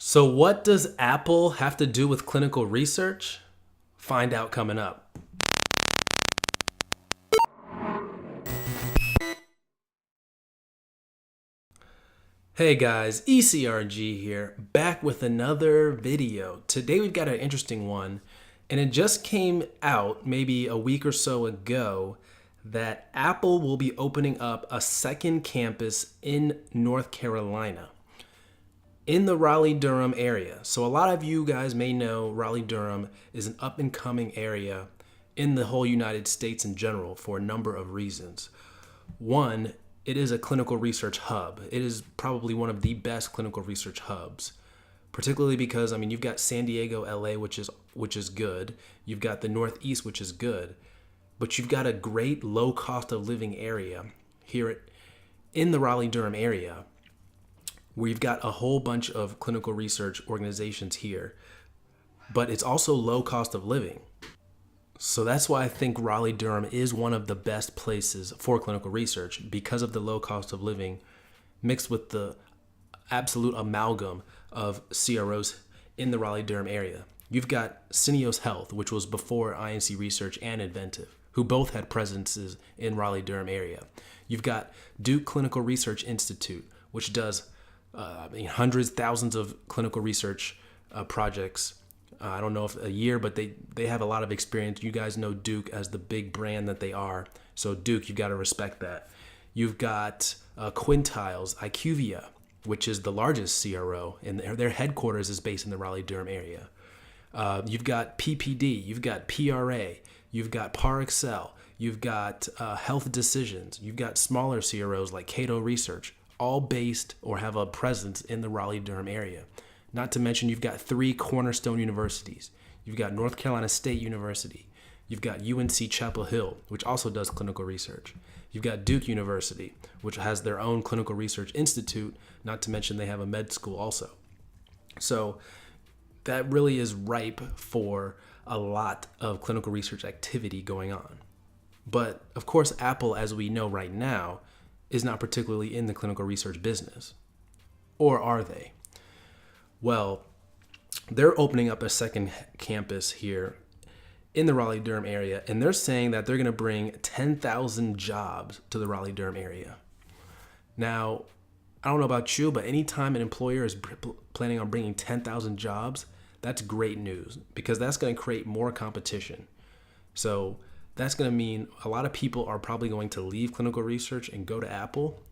So, what does Apple have to do with clinical research? Find out coming up. Hey guys, ECRG here, back with another video. Today we've got an interesting one, and it just came out maybe a week or so ago that Apple will be opening up a second campus in North Carolina, in the Raleigh-Durham area. So a lot of you guys may know Raleigh-Durham is an up-and-coming area in the whole United States in general for a number of reasons. One, it is a clinical research hub. It is probably one of the best clinical research hubs, particularly because, you've got San Diego, LA, which is good. You've got the Northeast, which is good. But you've got a great low cost of living area here in the Raleigh-Durham area, where you've got a whole bunch of clinical research organizations here, but it's also low cost of living. So that's why I think Raleigh-Durham is one of the best places for clinical research, because of the low cost of living mixed with the absolute amalgam of CROs in the Raleigh-Durham area. You've got Syneos Health, which was before INC Research and Inventive, who both had presences in Raleigh-Durham area. You've got Duke Clinical Research Institute, which does hundreds, thousands of clinical research projects. I don't know if a year, but they have a lot of experience. You guys know Duke as the big brand that they are. So Duke, you've got to respect that. You've got Quintiles, IQVIA, which is the largest CRO, and their headquarters is based in the Raleigh-Durham area. You've got PPD, you've got PRA, you've got ParExcel, you've got Health Decisions, you've got smaller CROs like Cato Research, all based or have a presence in the Raleigh-Durham area. Not to mention, you've got 3 cornerstone universities. You've got North Carolina State University. You've got UNC Chapel Hill, which also does clinical research. You've got Duke University, which has their own clinical research institute. Not to mention, they have a med school also. So that really is ripe for a lot of clinical research activity going on. But of course, Apple, as we know right now, is not particularly in the clinical research business. Or are they? Well, they're opening up a second campus here in the Raleigh-Durham area, and they're saying that they're going to bring 10,000 jobs to the Raleigh-Durham area. Now, I don't know about you, but anytime an employer is planning on bringing 10,000 jobs, that's great news, because that's going to create more competition. So that's going to mean a lot of people are probably going to leave clinical research and go to Apple,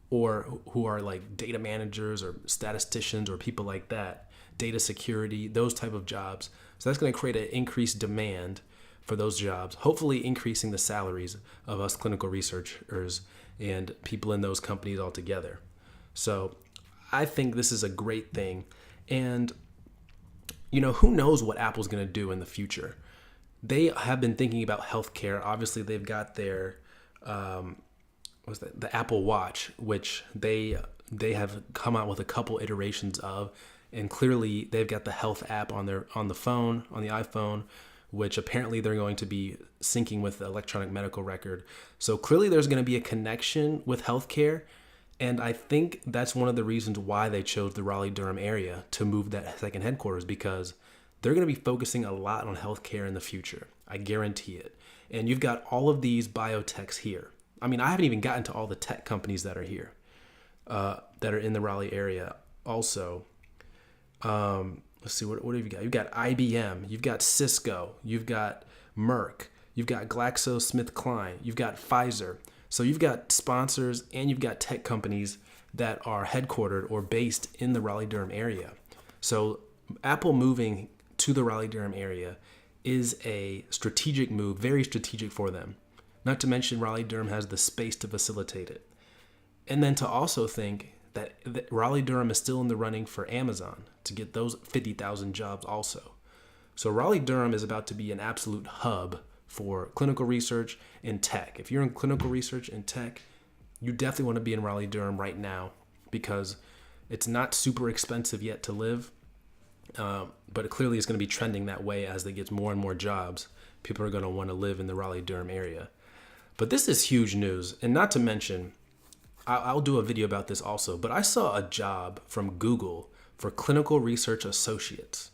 or who are like data managers or statisticians or people like that, data security, those type of jobs. So that's going to create an increased demand for those jobs, hopefully increasing the salaries of us clinical researchers and people in those companies altogether. So I think this is a great thing. And, who knows what Apple's going to do in the future? They have been thinking about healthcare. Obviously, they've got their the Apple Watch, which they have come out with a couple iterations of, and clearly they've got the health app on the iPhone, which apparently they're going to be syncing with the electronic medical record. So clearly there's going to be a connection with healthcare, and I think that's one of the reasons why they chose the Raleigh-Durham area to move that second headquarters, because they're going to be focusing a lot on healthcare in the future. I guarantee it. And you've got all of these biotechs here. I haven't even gotten to all the tech companies that are here, that are in the Raleigh area also. Let's see, what have you got? You've got IBM, you've got Cisco, you've got Merck, you've got GlaxoSmithKline, you've got Pfizer. So you've got sponsors and you've got tech companies that are headquartered or based in the Raleigh-Durham area. So Apple moving to the Raleigh-Durham area is a strategic move, very strategic for them. Not to mention, Raleigh-Durham has the space to facilitate it. And then to also think that Raleigh-Durham is still in the running for Amazon to get those 50,000 jobs also. So Raleigh-Durham is about to be an absolute hub for clinical research and tech. If you're in clinical research and tech, you definitely want to be in Raleigh-Durham right now, because it's not super expensive yet to live, but it clearly is going to be trending that way as they get more and more jobs. People are going to want to live in the Raleigh-Durham area. But this is huge news. And not to mention, I'll do a video about this also, but I saw a job from Google for clinical research associates.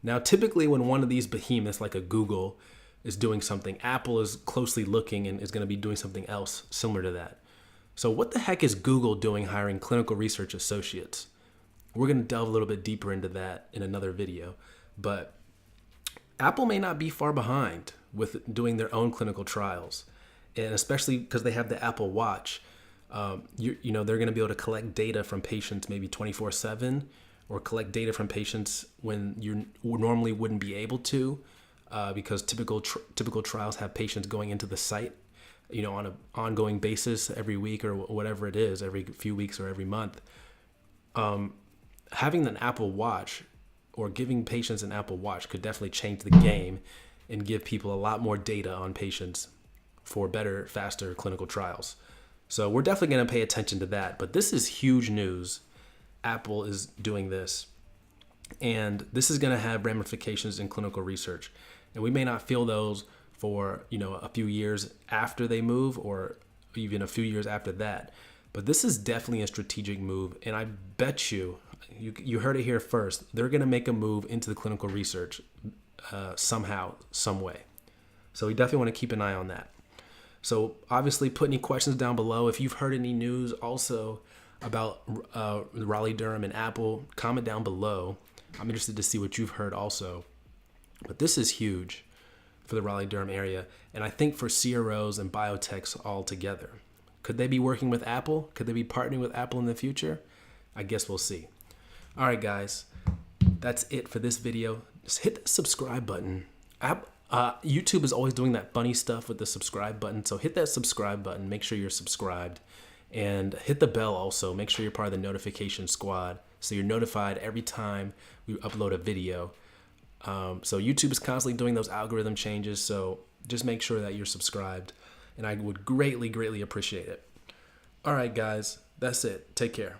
Now, typically when one of these behemoths like a Google is doing something, Apple is closely looking and is going to be doing something else similar to that. So what the heck is Google doing hiring clinical research associates? We're going to delve a little bit deeper into that in another video, but Apple may not be far behind with doing their own clinical trials, and especially because they have the Apple Watch. They're going to be able to collect data from patients maybe 24/7, or collect data from patients when you normally wouldn't be able to, because typical trials have patients going into the site, on an ongoing basis every week or whatever it is, every few weeks or every month. Having an Apple Watch or giving patients an Apple Watch could definitely change the game and give people a lot more data on patients for better, faster clinical trials. So we're definitely going to pay attention to that. But this is huge news. Apple is doing this. And this is going to have ramifications in clinical research. And we may not feel those for, a few years after they move, or even a few years after that. But this is definitely a strategic move. And I bet you heard it here first. They're going to make a move into the clinical research somehow, some way. So we definitely want to keep an eye on that. So obviously put any questions down below. If you've heard any news also about Raleigh, Durham, and Apple, comment down below. I'm interested to see what you've heard also. But this is huge for the Raleigh, Durham area. And I think for CROs and biotechs all together. Could they be working with Apple? Could they be partnering with Apple in the future? I guess we'll see. All right, guys, that's it for this video. Just hit the subscribe button. YouTube is always doing that funny stuff with the subscribe button. So hit that subscribe button. Make sure you're subscribed. And hit the bell also. Make sure you're part of the notification squad so you're notified every time we upload a video. So YouTube is constantly doing those algorithm changes. So just make sure that you're subscribed. And I would greatly, greatly appreciate it. All right, guys, that's it. Take care.